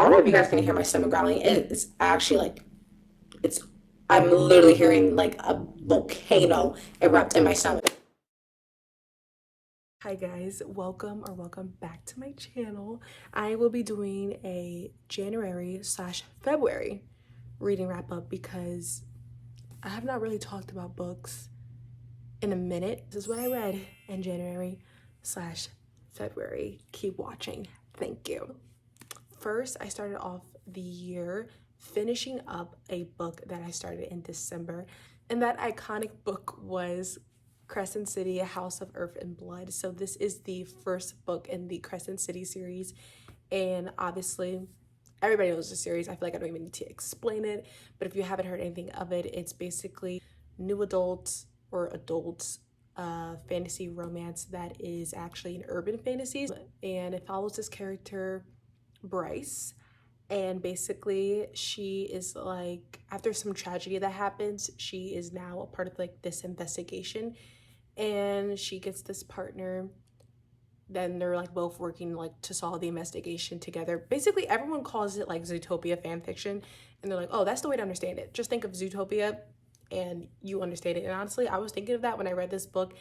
don't know if you guys can hear my stomach growling. It's actually like, it's, I'm literally hearing like a volcano erupt in my stomach. Hi guys, welcome back to my channel. I will be doing a January/February reading wrap up because I have not really talked about books in a minute. This is what I read in January/February. Keep watching. Thank you. First, I started off the year finishing up a book that I started in December, and that iconic book was Crescent City, A House of Earth and Blood. So this is the first book in the Crescent City series, and obviously everybody knows the series. I feel like I don't even need to explain it, but if you haven't heard anything of it, it's basically new adults or adults fantasy romance that is actually an urban fantasy, and it follows this character Bryce, and basically she is like, after some tragedy that happens, she is now a part of like this investigation, and she gets this partner. Then they're like both working like to solve the investigation together. Basically everyone calls it like Zootopia fan fiction, and they're like, oh, that's the way to understand it. Just think of Zootopia and you understand it. And honestly, I was thinking of that when I read this book,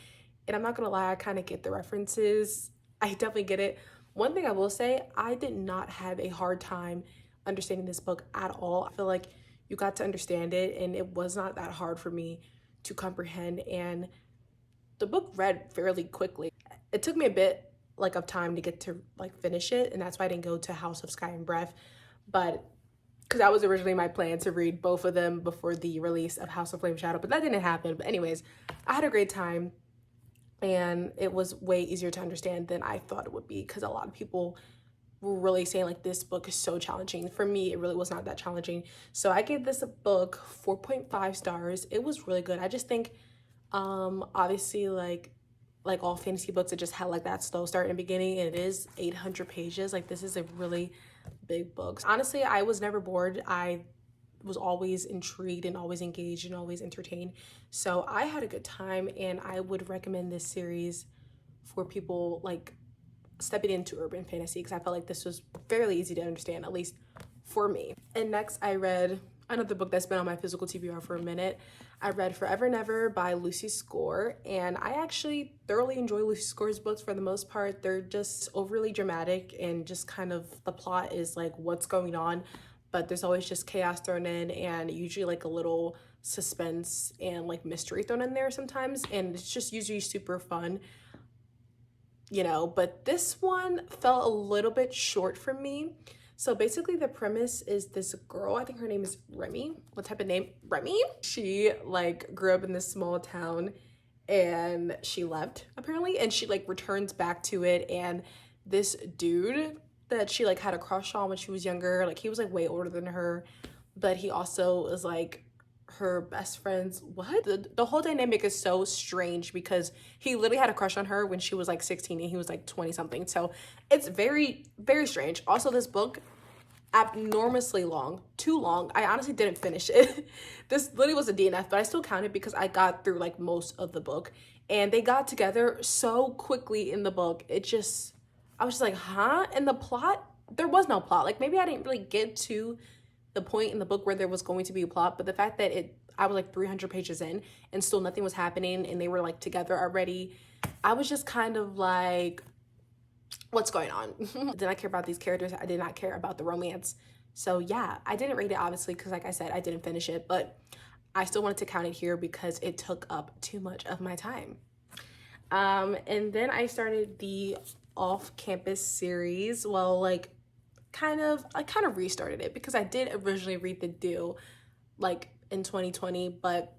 and I'm not gonna lie, I kind of get the references. I definitely get it. One thing I will say, I did not have a hard time understanding this book at all. I feel like you got to understand it, and it was not that hard for me to comprehend, and the book read fairly quickly. It took me a bit like of time to get to like finish it, and that's why I didn't go to House of Sky and Breath, but because that was originally my plan to read both of them before the release of House of Flame Shadow, but that didn't happen. But anyways, I had a great time, and it was way easier to understand than I thought it would be, because a lot of people were really saying like this book is so challenging. For me, it really was not that challenging. So I gave this a book 4.5 stars. It was really good. I just think obviously like all fantasy books, it just had like that slow start in the beginning, and it is 800 pages. Like, this is a really big book. Honestly, I was never bored. I was always intrigued and always engaged and always entertained. So I had a good time, and I would recommend this series for people like stepping into urban fantasy, because I felt like this was fairly easy to understand, at least for me. And next I read another book that's been on my physical TBR for a minute. I read Forever and Ever by Lucy Score, and I actually thoroughly enjoy Lucy Score's books for the most part. They're just overly dramatic, and just kind of the plot is like what's going on, but there's always just chaos thrown in, and usually like a little suspense and like mystery thrown in there sometimes, and it's just usually super fun, you know. But this one felt a little bit short for me. So basically the premise is this girl, I think her name is Remy. What type of name? Remy? She like grew up in this small town, and she left apparently, and she like returns back to it, and this dude that she like had a crush on when she was younger, like he was like way older than her, but he also was like her best friend's the whole dynamic is so strange, because he literally had a crush on her when she was like 16 and he was like 20 something. So it's very, very strange. Also, this book abnormously long, too long. I honestly didn't finish it. This literally was a DNF, but I still counted because I got through like most of the book, and they got together so quickly in the book. It just, I was just like, huh? And the plot, there was no plot. Like, maybe I didn't really get to the point in the book where there was going to be a plot, but the fact that I was like 300 pages in and still nothing was happening, and they were like together already, I was just kind of like, what's going on? I did not care about these characters. I did not care about the romance. So yeah, I didn't rate it obviously because, like I said, I didn't finish it, but I still wanted to count it here because it took up too much of my time. And then I started the off-campus series. Well, like I kind of restarted it, because I did originally read The Deal like in 2020, but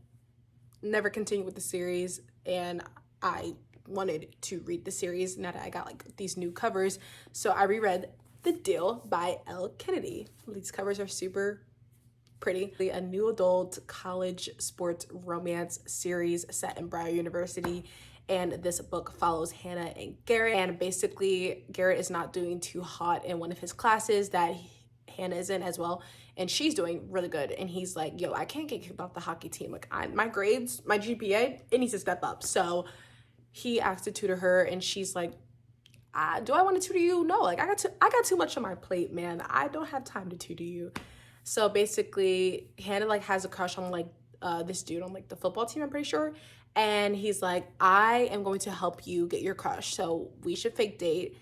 never continued with the series, and I wanted to read the series now that I got like these new covers. So I reread The Deal by Elle Kennedy. These covers are super pretty. A new adult college sports romance series set in Brown University, and this book follows Hannah and Garrett, and basically Garrett is not doing too hot in one of his classes that Hannah is in as well, and she's doing really good, and he's like, yo, I can't get kicked off the hockey team. Like, my grades, my GPA, it needs to step up. So he asked to tutor her, and she's like, do I want to tutor you? No, like I got too much on my plate, man. I don't have time to tutor you. So basically, Hannah like has a crush on like this dude on like the football team, I'm pretty sure. And he's like, I am going to help you get your crush. So we should fake date.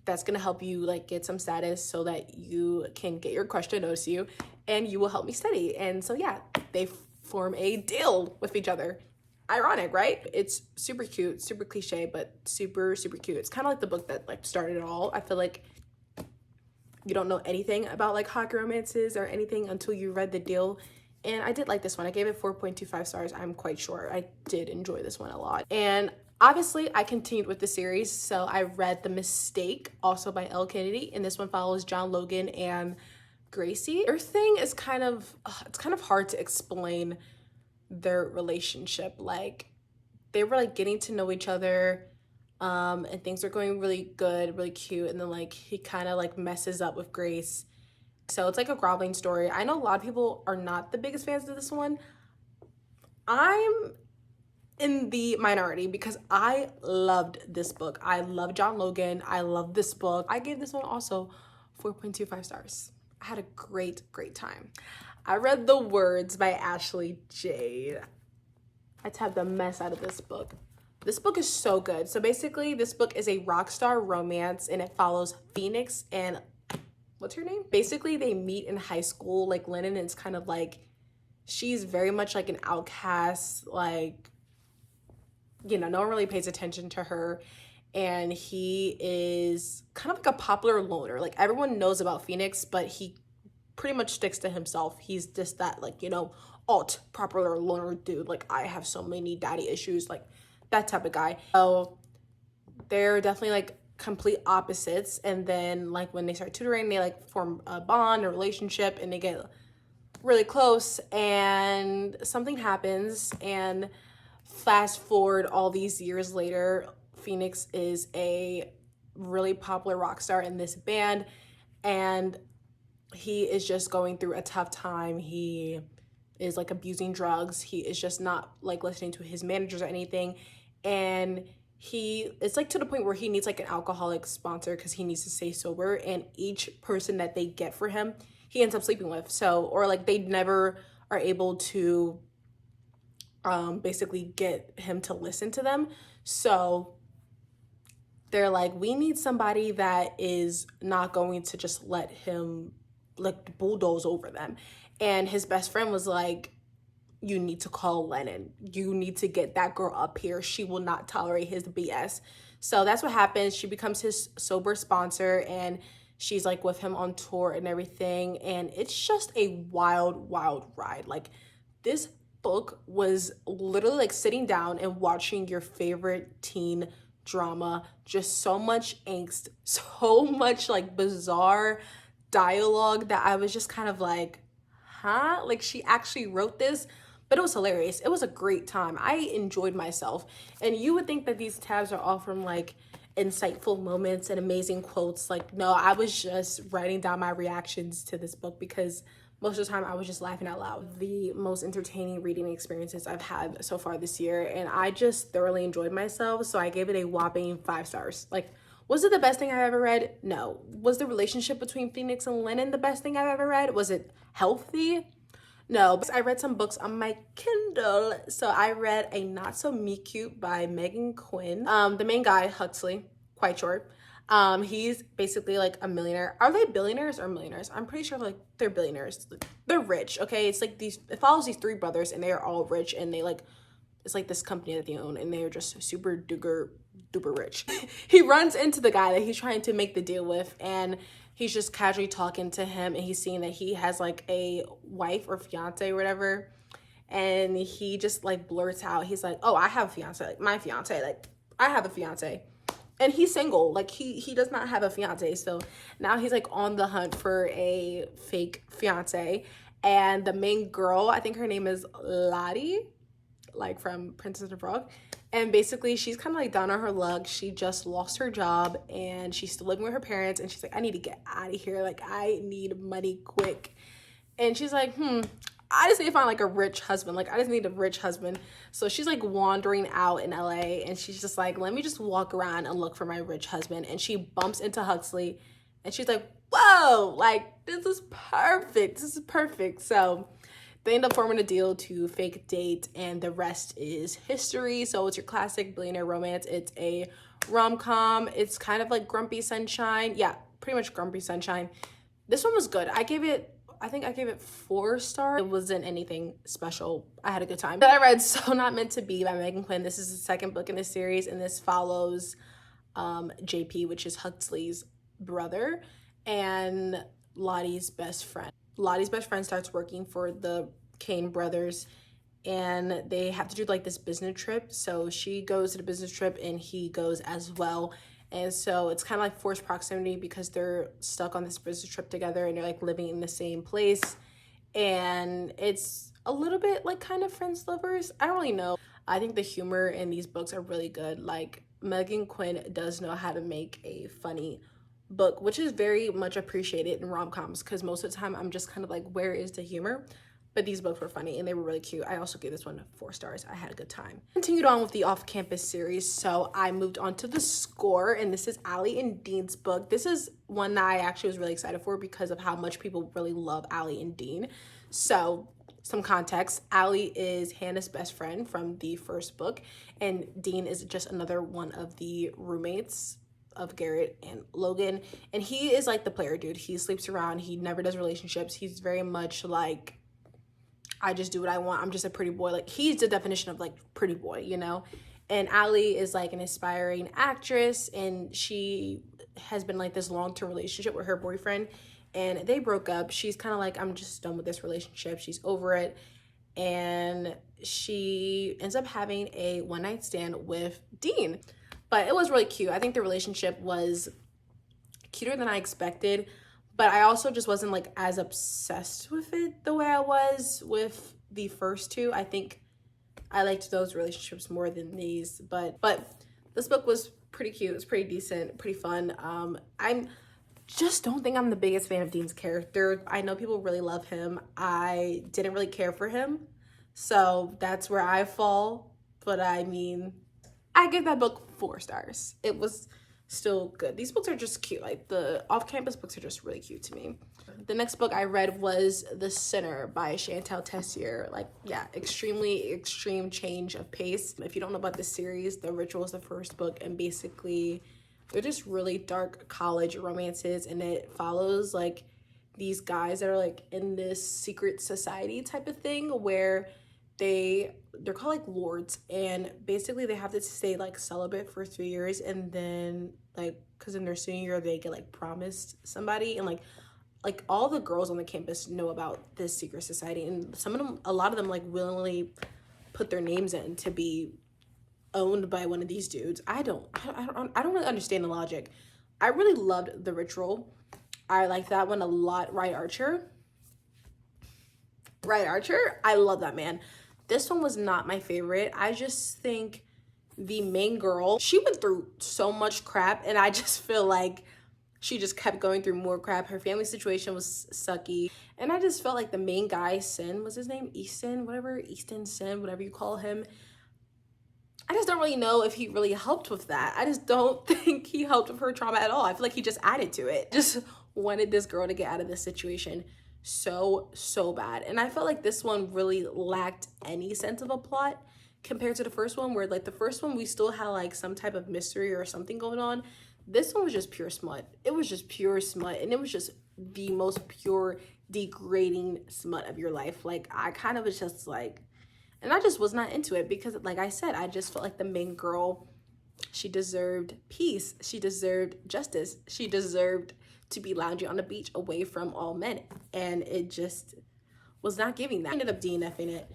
That's gonna help you like get some status so that you can get your crush to notice you, and you will help me study. And so yeah, they form a deal with each other. Ironic, right? It's super cute, super cliche, but super, super cute. It's kind of like the book that like started it all. I feel like you don't know anything about like hot romances or anything until you read the deal. And I did like this one. I gave it 4.25 stars. I'm quite sure I did enjoy this one a lot. And obviously I continued with the series. So I read The Mistake, also by Elle Kennedy. And this one follows John Logan and Gracie. Their thing is kind of, it's kind of hard to explain their relationship. Like they were like getting to know each other, and things are going really good, really cute, and then like he kind of like messes up with Grace. So it's like a groveling story. I know a lot of people are not the biggest fans of this one. I'm in the minority because I loved this book. I love John Logan. I love this book. I gave this one also 4.25 stars. I had a great time. I read The Words by Ashley Jade. I tabbed the mess out of this book. This book is so good. So basically, this book is a rock star romance, and it follows Phoenix and what's her name? Basically, they meet in high school. Like Lennon is kind of like, she's very much like an outcast. Like, you know, no one really pays attention to her. And he is kind of like a popular loner. Like everyone knows about Phoenix, but he pretty much sticks to himself. He's just that like, you know, alt popular loner dude. Like I have so many daddy issues, like that type of guy. So they're definitely like complete opposites. And then like when they start tutoring, they like form a bond, a relationship, and they get really close, and something happens. And fast forward all these years later, Phoenix is a really popular rock star in this band, and he is just going through a tough time. He is like abusing drugs. He is just not like listening to his managers or anything. And it's like to the point where he needs like an alcoholic sponsor because he needs to stay sober. And each person that they get for him, he ends up sleeping with. So, or like they never are able to basically get him to listen to them. So they're like, we need somebody that is not going to just let him like bulldoze over them. And his best friend was like, you need to call Lennon. You need to get that girl up here. She will not tolerate his BS. So that's what happens. She becomes his sober sponsor, and she's like with him on tour and everything. And it's just a wild ride. Like this book was literally like sitting down and watching your favorite teen drama. Just so much angst, so much like bizarre dialogue that I was just kind of like, huh? Like she actually wrote this? But it was hilarious. It was a great time. I enjoyed myself. And you would think that these tabs are all from like insightful moments and amazing quotes. Like, no, I was just writing down my reactions to this book because most of the time I was just laughing out loud. The most entertaining reading experiences I've had so far this year, and I just thoroughly enjoyed myself. So I gave it a whopping 5 stars. Like, was it the best thing I've ever read? No. Was the relationship between Phoenix and Lennon the best thing I've ever read? Was it healthy? No. I read some books on my Kindle. So I read A Not So Meute by Megan Quinn. The main guy, Huxley, quite short. He's basically like a millionaire. Are they billionaires or millionaires? I'm pretty sure like they're billionaires. They're rich, okay? It's like it follows these 3 brothers, and they are all rich, and they like, it's like this company that they own, and they're just super duper rich. He runs into the guy that he's trying to make the deal with, and he's just casually talking to him, and he's seeing that he has like a wife or fiance or whatever, and he just like blurts out, he's like, oh, I have a fiance, like my fiance, like I have a fiance. And he's single, like he does not have a fiance. So now he's like on the hunt for a fake fiance. And the main girl, I think her name is Lottie, like from Princess of Frog. And basically she's kind of like down on her luck. She just lost her job, and she's still living with her parents. And she's like, I need to get out of here. Like I need money quick. And she's like, I just need to find like a rich husband. Like I just need a rich husband. So she's like wandering out in LA and she's just like, let me just walk around and look for my rich husband. And she bumps into Huxley and she's like, whoa, like this is perfect. This is perfect. So they end up forming a deal to fake date and the rest is history. So it's your classic billionaire romance. It's a rom-com. It's kind of like Grumpy Sunshine. Yeah, pretty much Grumpy Sunshine. This one was good. I think I gave it 4 stars. It wasn't anything special. I had a good time. Then I read So Not Meant to Be by Megan Quinn. This is the second book in this series, and this follows JP, which is Huxley's brother, and Lottie's best friend. Lottie's best friend starts working for the Kane brothers, and they have to do like this business trip. So she goes to the business trip, and he goes as well. And so it's kind of like forced proximity because they're stuck on this business trip together and they're like living in the same place. And it's a little bit like kind of friends lovers. I don't really know. I think the humor in these books are really good. Like Megan Quinn does know how to make a funny book, which is very much appreciated in rom-coms because most of the time I'm just kind of like, where is the humor? But these books were funny and they were really cute. I also gave this one 4 stars. I had a good time. Continued on with the off-campus series. So I moved on to The Score, and this is Allie and Dean's book. This is one that I actually was really excited for because of how much people really love Allie and Dean. So some context, Allie is Hannah's best friend from the first book, and Dean is just another one of the roommates of Garrett and Logan. And he is like the player dude. He sleeps around. He never does relationships. He's very much like, I just do what I want. I'm just a pretty boy. Like he's the definition of like pretty boy, you know? And Allie is like an aspiring actress, and she has been like this long-term relationship with her boyfriend, and they broke up. She's kind of like, I'm just done with this relationship. She's over it. And she ends up having a one-night stand with Dean. But it was really cute. I think the relationship was cuter than I expected. But I also just wasn't like as obsessed with it the way I was with the first 2. I think I liked those relationships more than these. But this book was pretty cute. It was pretty decent, pretty fun. I'm just don't think I'm the biggest fan of Dean's character. I know people really love him. I didn't really care for him. So that's where I fall. But I mean, I give that book 4 stars. It was still good. These books are just cute. Like the off-campus books are just really cute to me. The next book I read was The Sinner by Chantal Tessier. Like, yeah, extreme change of pace. If you don't know about this series, The Ritual is the first book, and basically they're just really dark college romances, and it follows like these guys that are like in this secret society type of thing where they're called like lords, and basically they have to stay like celibate for 3 years, and then like because in their senior year they get like promised somebody, and like all the girls on the campus know about this secret society, and a lot of them like willingly put their names in to be owned by one of these dudes. I don't really understand the logic. I really loved The Ritual. I like that one a lot. Ray Archer, I love that man. This one was not my favorite. I just think the main girl, she went through so much crap, and I just feel like she just kept going through more crap. Her family situation was sucky, and I just felt like the main guy, Sin, was his name? Easton, Sin, whatever you call him. I just don't really know if he really helped with that. I just don't think he helped with her trauma at all. I feel like he just added to it. Just wanted this girl to get out of this situation so bad. And I felt like this one really lacked any sense of a plot compared to the first one, where like the first one we still had like some type of mystery or something going on. This one was just pure smut. It was just pure smut, and it was just the most pure degrading smut of your life. Like I kind of was just like, and I just was not into it because like I said, I just felt like the main girl, she deserved peace, she deserved justice, she deserved to be lounging on the beach away from all men, and it just was not giving that. I ended up DNFing it.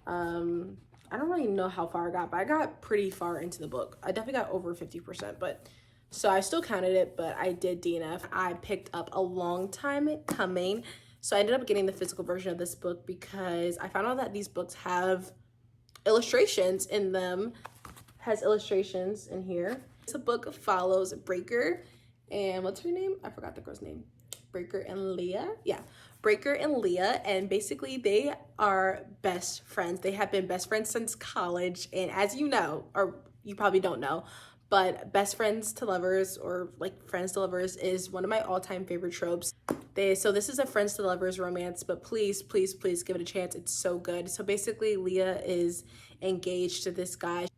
I don't really know how far I got, but I got pretty far into the book. I definitely got over 50%, but so I still counted it, but I did DNF. I picked up a long time coming, so I ended up getting the physical version of this book because I found out that these books have illustrations in them. Has illustrations in here. This book follows Breaker and what's her name? I forgot the girl's name. Breaker and Leah. Yeah, Breaker and Leah, and basically they are best friends. They have been best friends since college, and as you know, or you probably don't know, but best friends to lovers, or like friends to lovers, is one of my all-time favorite tropes. So this is a friends to lovers romance, but please, please, please give it a chance. It's so good. So basically Leah is engaged to this guy.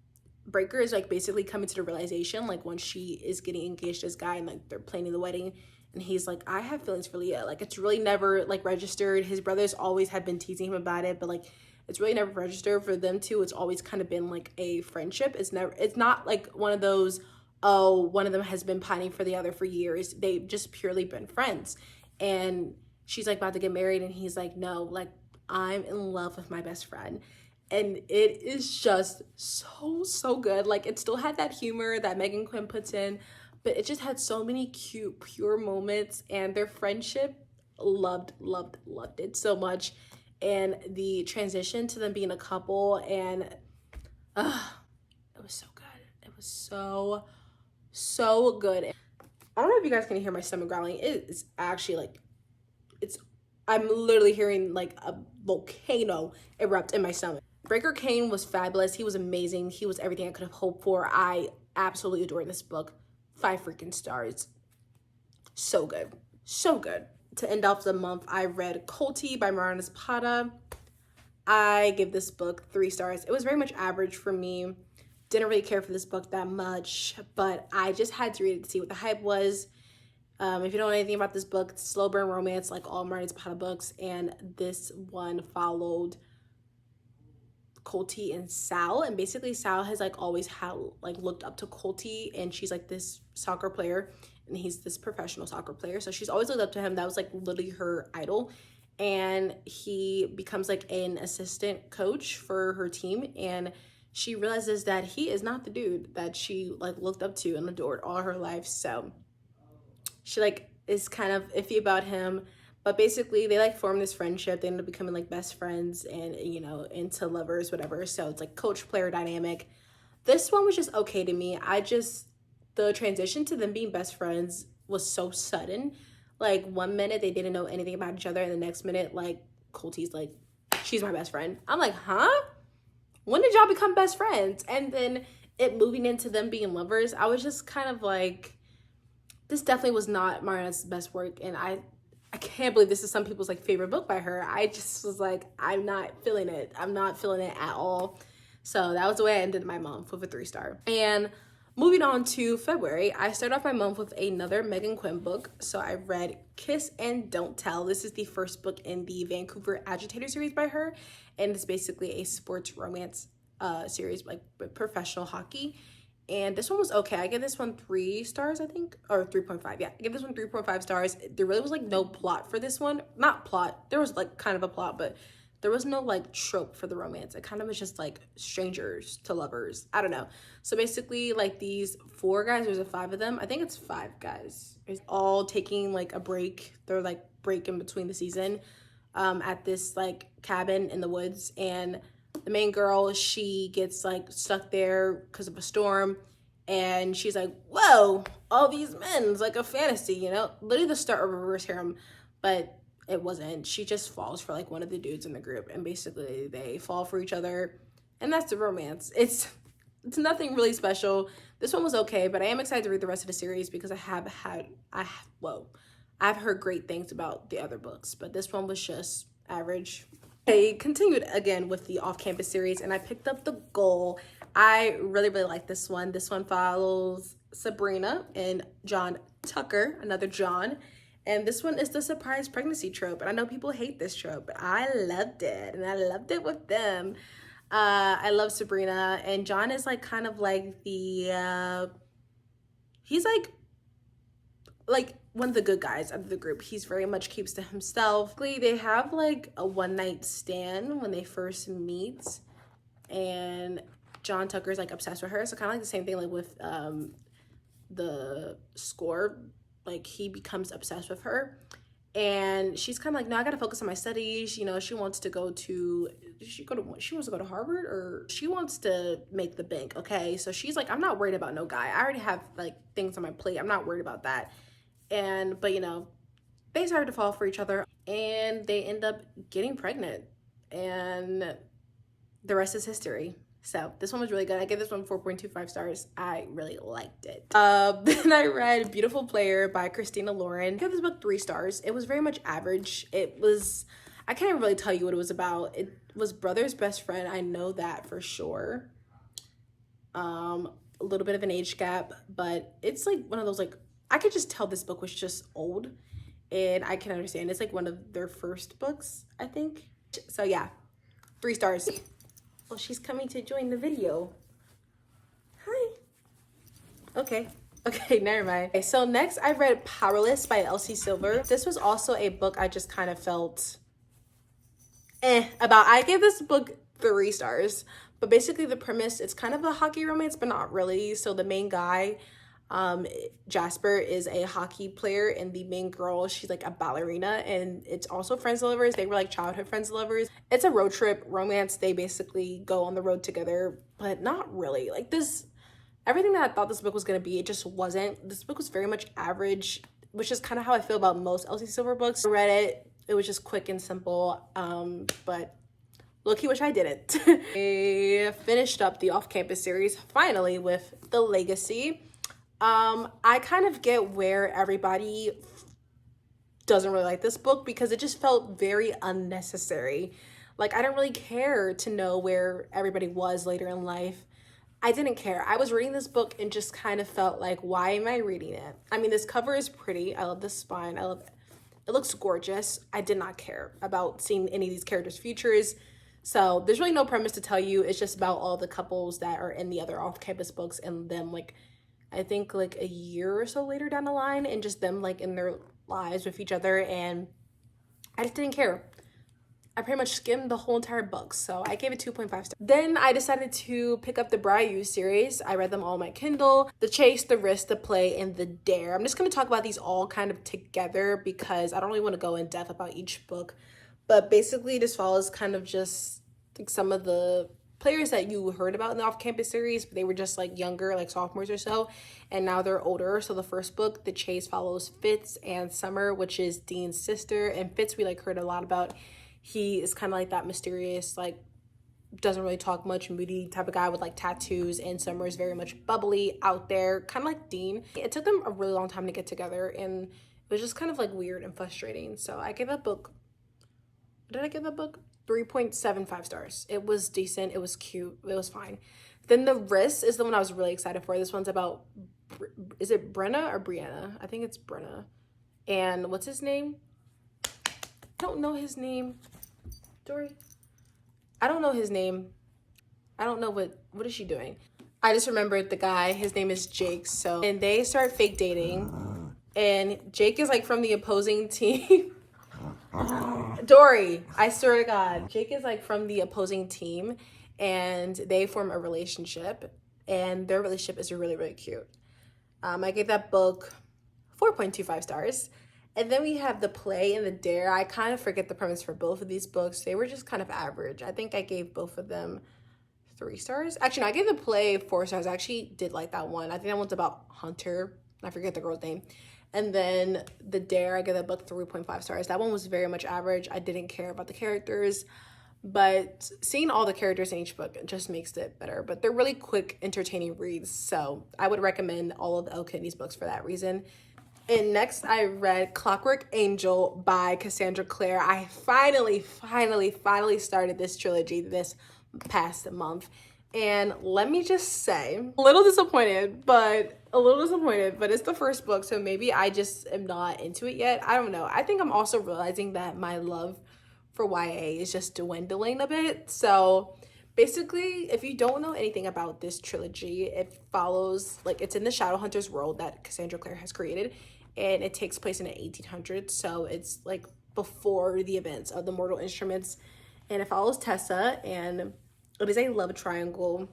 Breaker is like basically coming to the realization, like once she is getting engaged to this guy and like they're planning the wedding, and he's like, I have feelings for Leah. Like it's really never like registered. His brothers always had been teasing him about it, but like it's really never registered for them two. It's always kind of been like a friendship. It's not like one of those, oh, one of them has been pining for the other for years. They've just purely been friends. And she's like about to get married, and he's like, no, like I'm in love with my best friend. And it is just so good. Like it still had that humor that Megan Quinn puts in, but it just had so many cute, pure moments, and their friendship, loved it so much. And the transition to them being a couple, and it was so good. It was so good. I don't know if you guys can hear my stomach growling. It is actually like, I'm literally hearing like a volcano erupt in my stomach. Breaker Kane was fabulous. He was amazing. He was everything I could have hoped for. I absolutely adored this book. 5 freaking stars. So good. So good. To end off the month, I read Colti by Mariana Zapata. I give this book 3 stars. It was very much average for me. Didn't really care for this book that much, but I just had to read it to see what the hype was. If you don't know anything about this book, it's slow burn romance like all Mariana Zapata books, and this one followed Colti and Sal, and basically Sal has like always had like looked up to Colti, and she's like this soccer player and he's this professional soccer player, so she's always looked up to him. That was like literally her idol, and he becomes like an assistant coach for her team, and she realizes that he is not the dude that she like looked up to and adored all her life. So she like is kind of iffy about him, but basically they like form this friendship. They end up becoming like best friends and, you know, into lovers, whatever. So it's like coach player dynamic. This one was just okay to me. The transition to them being best friends was so sudden. Like 1 minute they didn't know anything about each other, and the next minute like Colti's like, she's my best friend. I'm like, huh? When did y'all become best friends? And then it moving into them being lovers, I was just kind of like, this definitely was not Mariana's best work, and I can't believe this is some people's like favorite book by her. I just was like, I'm not feeling it. I'm not feeling it at all. So that was the way I ended my month, with a 3 star. And moving on to February, I started off my month with another Megan Quinn book. So I read Kiss and Don't Tell. This is the first book in the Vancouver Agitator series by her, and it's basically a sports romance series, like professional hockey. And this one was okay. I give this one 3 stars, I think, or 3.5. Yeah, I give this one 3.5 stars. There really was like no plot for this one. Not plot. There was like kind of a plot, but there was no like trope for the romance. It kind of was just like strangers to lovers. I don't know. So basically like these 4 guys, there's 5 of them. I think it's 5 guys. It's all taking like a break. They're like break in between the season at this like cabin in the woods, and the main girl, she gets like stuck there because of a storm, and she's like, whoa, all these men, it's like a fantasy, you know, literally the start of reverse harem, but it wasn't. She just falls for like one of the dudes in the group, and basically they fall for each other, and that's the romance. It's nothing really special. This one was okay, but I am excited to read the rest of the series because I've heard great things about the other books, but this one was just average. I continued again with the off-campus series, and I picked up The Goal. I really like this one. This one follows Sabrina and John Tucker, another John, and this one is the surprise pregnancy trope. And I know people hate this trope, but I loved it, and I loved it with them. I love Sabrina, and John is like kind of like the he's like one of the good guys of the group. He's very much keeps to himself. They have like a one-night stand when they first meet, and John Tucker's like obsessed with her. So kind of like the same thing like with the Score. Like he becomes obsessed with her, and she's kind of like, no, I gotta focus on my studies. You know, she wants to go to Harvard, or she wants to make the bank. Okay, so she's like, I'm not worried about no guy. I already have like things on my plate. I'm not worried about that. But you know, they started to fall for each other and they end up getting pregnant, and the rest is history. So this one was really good. I gave this one 4.25 stars. I really liked it. Then I read Beautiful Player by Christina Lauren. I gave this book 3 stars. It was very much average. I can't really tell you what it was about. It was brother's best friend. I know that for sure. A little bit of an age gap, but it's like one of those, like, I could just tell this book was just old, and I can understand. It's like one of their first books, I think. So yeah, 3 stars. Well, she's coming to join the video. Hi. Okay, never mind. Okay, so next I read Powerless by Elsie Silver. This was also a book I just kind of felt about. I gave this book 3 stars, but basically the premise, it's kind of a hockey romance, but not really. So the main guy, Jasper, is a hockey player, and the main girl, she's like a ballerina, and it's also friends and lovers. They were like childhood friends and lovers. It's a road trip romance. They basically go on the road together, but not really. Like this, everything that I thought this book was gonna be, it just wasn't. This book was very much average, which is kind of how I feel about most Elsie Silver books. I read it. It was just quick and simple, but low-key wish I didn't. I finished up the off-campus series finally with The Legacy. I kind of get where everybody doesn't really like this book, because it just felt very unnecessary. Like, I didn't really care to know where everybody was later in life. I didn't care. I was reading this book and just kind of felt like, why am I reading it? I mean, this cover is pretty. I love the spine. I love it. It looks gorgeous. I did not care about seeing any of these characters' futures. So there's really no premise to tell you. It's just about all the couples that are in the other off-campus books, and them, like, I think like a year or so later down the line, and just them like in their lives with each other. And I just didn't care. I pretty much skimmed the whole entire book, so I gave it 2.5 stars. Then I decided to pick up the Briar series. I read them all on my Kindle. The Chase, the Risk, the Play, and the Dare. I'm just going to talk about these all kind of together, because I don't really want to go in depth about each book. But basically this follows kind of just like some of the players that you heard about in the off-campus series, but they were just like younger, like sophomores or so, and now they're older. So the first book, The Chase, follows Fitz and Summer, which is Dean's sister. And Fitz, we like heard a lot about. He is kind of like that mysterious, like, doesn't really talk much, moody type of guy with like tattoos, and Summer is very much bubbly, out there, kind of like Dean. It took them a really long time to get together, and it was just kind of like weird and frustrating. So I gave that book, what did I give that book? 3.75 stars. It was decent. It was cute. It was fine. Then The Risk is the one I was really excited for. This one's about, is it Brenna or Brianna? I think it's Brenna. And what's his name? I don't know his name. Dory? I don't know his name. I don't know what is she doing? I just remembered the guy. His name is Jake. So, and they start fake dating. And Jake is like from the opposing team. Dory, I swear to God. Jake is like from the opposing team, and they form a relationship, and their relationship is really, really cute. I gave that book 4.25 stars. And then we have The Play and the Dare. I kind of forget the premise for both of these books. They were just kind of average. I think I gave both of them 3 stars. Actually, no, I gave The Play 4 stars. I actually did like that one. I think that one's about Hunter. I forget the girl's name. And then The Dare, I gave that book 3.5 stars. That one was very much average. I didn't care about the characters, but seeing all the characters in each book just makes it better. But they're really quick, entertaining reads, so I would recommend all of Elle Kenney's books for that reason. And next I read Clockwork Angel by Cassandra Clare. I finally started this trilogy this past month. And let me just say, a little disappointed, but it's the first book, so maybe I just am not into it yet. I don't know. I think I'm also realizing that my love for YA is just dwindling a bit. So basically, if you don't know anything about this trilogy, it follows, like, it's in the Shadowhunters world that Cassandra Clare has created, and it takes place in the 1800s, so it's like before the events of the Mortal Instruments, and it follows Tessa, and it is a love triangle,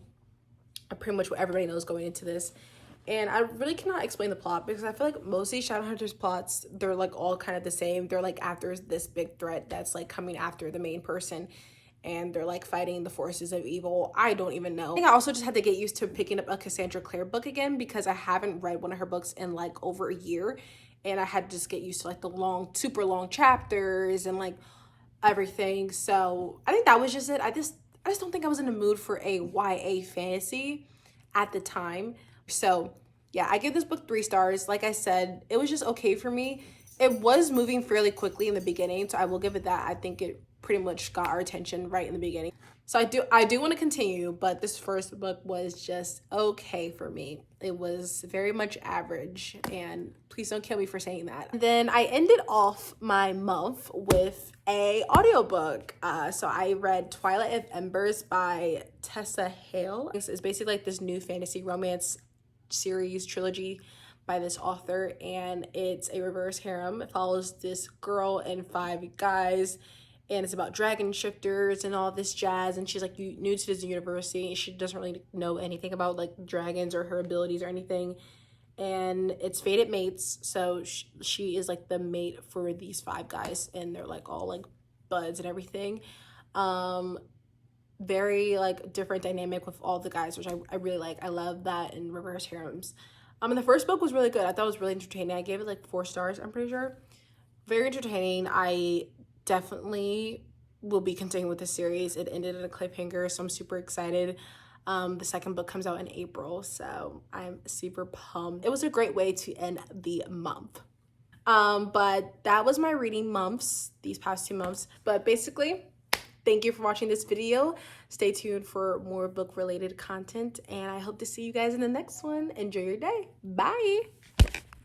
pretty much what everybody knows going into this. And I really cannot explain the plot, because I feel like most of these Shadowhunters plots, they're like all kind of the same. They're like after this big threat that's like coming after the main person, and they're like fighting the forces of evil. I don't even know. I think I also just had to get used to picking up a Cassandra Clare book again, because I haven't read one of her books in like over a year. and I had to just get used to like the long, super long chapters and like everything. So I think that was just it. I just don't think I was in the mood for a YA fantasy at the time. So yeah, I give this book 3 stars. Like I said, it was just okay for me. It was moving fairly quickly in the beginning, so I will give it that. I think it pretty much got our attention right in the beginning. So I do want to continue, but this first book was just okay for me. It was very much average, and please don't kill me for saying that. Then I ended off my month with a audiobook. So I read Twilight of Embers by Tessa Hale. It's basically like this new fantasy romance series trilogy by this author, and it's a reverse harem. It follows this girl and 5 guys, and it's about dragon shifters and all this jazz, and she's like new to this university, and she doesn't really know anything about like dragons or her abilities or anything, and it's fated mates. So she is like the mate for these 5 guys, and they're like all like buds and everything. Very like different dynamic with all the guys, which I really like. I love that in reverse harems. And the first book was really good. I thought it was really entertaining. I gave it like 4 stars, I'm pretty sure. Very entertaining. I definitely will be continuing with the series. It ended in a cliffhanger, so I'm super excited. The second book comes out in April, so I'm super pumped. It was a great way to end the month. But that was my reading months, these past 2 months. But basically, thank you for watching this video. Stay tuned for more book related content, and I hope to see you guys in the next one. Enjoy your day. Bye.